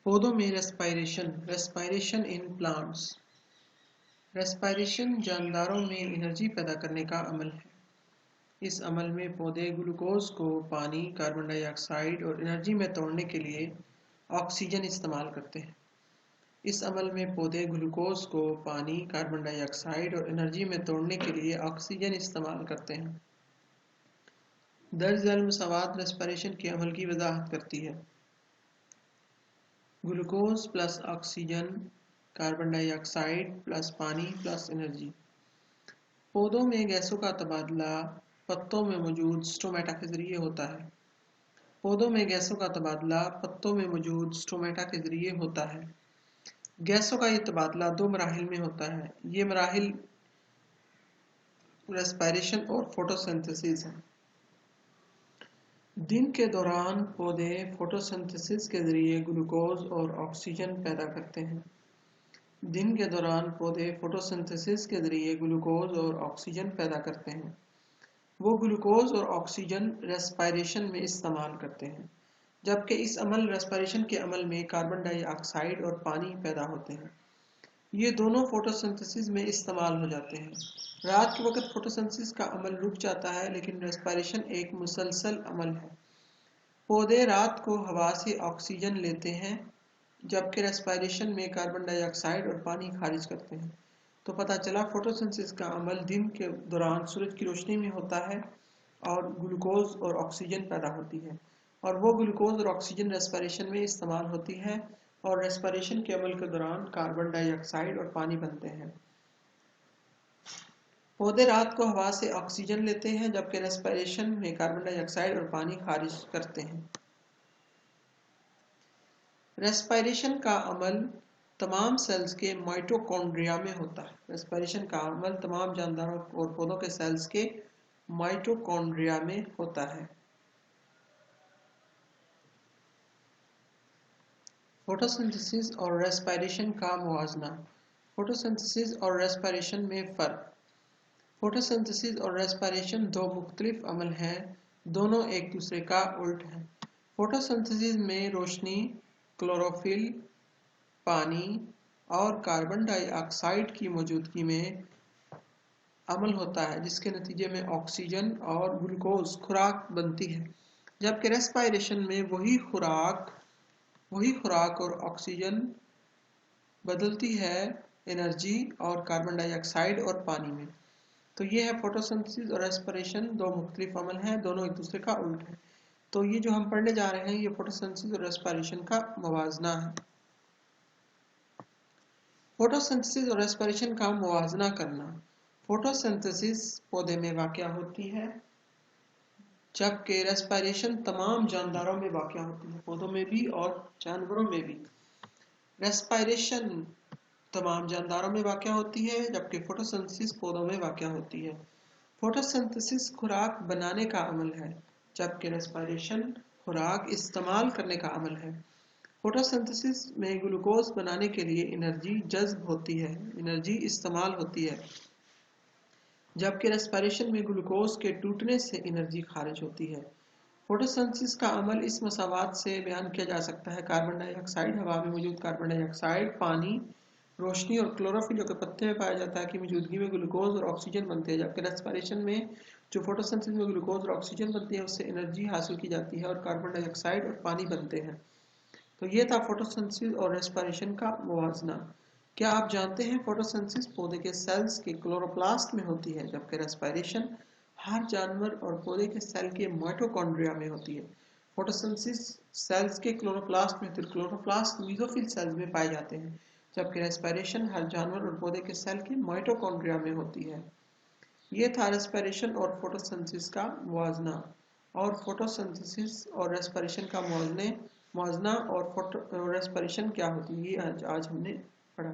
پودوں میں ریسپائریشن ان plants. Respiration جانداروں میں انرجی پیدا کرنے کا عمل ہے۔ اس عمل میں پودے گلوکوز کو پانی، کاربن ڈائی آکسائیڈ اور انرجی میں توڑنے کے لیے آکسیجن استعمال کرتے ہیں۔ اس عمل میں پودے گلوکوز کو پانی، کاربن ڈائی آکسائیڈ اور انرجی میں توڑنے کے لیے آکسیجن استعمال کرتے ہیں۔ درج ذیل مساوات ریسپائریشن کے عمل کی وضاحت کرتی ہے۔ گلوکوز پلس آکسیجن، کاربن ڈائی آکسائیڈ پلس پانی پلس انرجی۔ پودوں میں گیسوں کا تبادلہ پتوں میں موجود سٹومیٹا کے ذریعے ہوتا ہے۔ پودوں میں گیسوں کا تبادلہ پتوں میں موجود سٹومیٹا کے ذریعے ہوتا ہے۔ گیسوں کا یہ تبادلہ دو مراحل میں ہوتا ہے۔ یہ مراحل ریسپائریشن اور فوٹوسنتھسس ہیں۔ دن کے دوران پودے فوٹوسنتھسس کے ذریعے گلوکوز اور آکسیجن پیدا کرتے ہیں۔ دن کے دوران پودے فوٹوسنتھسس کے ذریعے گلوکوز اور آکسیجن پیدا کرتے ہیں۔ وہ گلوکوز اور آکسیجن ریسپائریشن میں استعمال کرتے ہیں، جبکہ اس ریسپائریشن کے عمل میں کاربن ڈائی آکسائیڈ اور پانی پیدا ہوتے ہیں۔ یہ دونوں فوٹوسنتھسس میں استعمال ہو جاتے ہیں۔ رات کے وقت فوٹوسنتھسس کا عمل رک جاتا ہے، لیکن ریسپائریشن ایک مسلسل عمل ہے۔ پودے رات کو ہوا سے آکسیجن لیتے ہیں، جبکہ ریسپائریشن میں کاربن ڈائی آکسائیڈ اور پانی خارج کرتے ہیں۔ تو پتہ چلا فوٹوسنتھسس کا عمل دن کے دوران سورج کی روشنی میں ہوتا ہے اور گلوکوز اور آکسیجن پیدا ہوتی ہے، اور وہ گلوکوز اور آکسیجن ریسپائریشن میں استعمال ہوتی ہے اور ریسپائریشن کے عمل کے دوران کاربن ڈائی آکسائیڈ اور پانی بنتے ہیں۔ پودے رات کو ہوا سے آکسیجن لیتے ہیں، جبکہ ریسپائریشن میں کاربن ڈائی آکسائیڈ اور پانی خارج کرتے ہیں۔ ریسپائریشن کا عمل تمام سیلز کے مائٹوکونڈریا میں ہوتا ہے۔ ریسپائریشن کا عمل تمام جانداروں اور پودوں کے سیلز کے مائٹوکونڈریا میں ہوتا ہے۔ فوٹوسنتھسس اور ریسپائریشن کا موازنہ۔ فوٹوسنتھسس اور ریسپائریشن میں فرق۔ فوٹوسنتھسس اور ریسپائریشن دو مختلف عمل ہیں، دونوں ایک دوسرے کا الٹ ہیں۔ فوٹوسنتھسس میں روشنی، کلوروفل، پانی اور کاربن ڈائی آکسائیڈ کی موجودگی میں عمل ہوتا ہے، جس کے نتیجے میں آکسیجن اور گلوکوز خوراک بنتی ہے، جبکہ ریسپائریشن میں وہی خوراک اور آکسیجن بدلتی ہے انرجی اور کاربن ڈائی آکسائیڈ اور پانی میں۔ تو یہ ہے فوٹوسنتھسس اور ریسپائریشن دو مختلف عمل ہیں، دونوں ایک دوسرے کا الٹ ہے۔ تو یہ جو ہم پڑھنے جا رہے ہیں، یہ فوٹوسنتھسس اور ریسپائریشن کا موازنہ ہے۔ فوٹوسنتھسس اور ریسپائریشن کا موازنہ کرنا۔ فوٹوسنتھسس پودے میں واقع ہوتی ہے، جبکہ ریسپائریشن تمام جانداروں میں واقع ہوتی ہے، پودوں میں بھی اور جانوروں میں بھی۔ ریسپائریشن تمام جانداروں میں واقع ہوتی ہے، جبکہ فوٹوسنتھسس پودوں میں واقع ہوتی ہے۔ فوٹوسنتھسس خوراک بنانے کا عمل ہے، جبکہ ریسپائریشن خوراک استعمال کرنے کا عمل ہے۔ فوٹوسنتھسس میں گلوکوز بنانے کے لیے انرجی جذب ہوتی ہے، انرجی استعمال ہوتی ہے، جبکہ ریسپائریشن میں گلوکوز کے ٹوٹنے سے انرجی خارج ہوتی ہے۔ فوٹوسنتھسس کا عمل اس مساوات سے بیان کیا جا سکتا ہے: کاربن ڈائی آکسائیڈ، ہوا میں موجود کاربن ڈائی آکسائیڈ، پانی، روشنی اور کلوروفل جو کہ پتے میں پایا جاتا ہے کی موجودگی میں گلوکوز اور آکسیجن بنتے ہیں، جبکہ ریسپائریشن میں جو فوٹوسنتھسس میں گلوکوز اور آکسیجن بنتی ہے، اس سے انرجی حاصل کی جاتی ہے اور کاربن ڈائی آکسائیڈ اور پانی بنتے ہیں۔ تو یہ تھا فوٹوسنتھسس اور ریسپائریشن کا موازنہ۔ کیا آپ جانتے ہیں فوٹوسنتھسس پودے کے سیلز کے کلوروپلاسٹ میں ہوتی ہے، جبکہ ریسپائریشن ہر جانور اور پودے کے سیل کے مائٹوکونڈریا میں ہوتی ہے۔ فوٹوسنتھسس سیلز کے کلوروپلاسٹ میں ہوتی ہے، کلوروپلاسٹ میزوفل سیلز میں پائے جاتے ہیں، جبکہ ریسپائریشن ہر جانور اور پودے کے سیل کے مائٹوکونڈریا میں ہوتی ہے۔ یہ تھا ریسپائریشن اور فوٹوسنتھسس کا موازنہ، اور فوٹوسنتھسس اور ریسپائریشن کا موازنہ اور ریسپائریشن کیا ہوتی ہے، یہ آج ہم نے پڑھا۔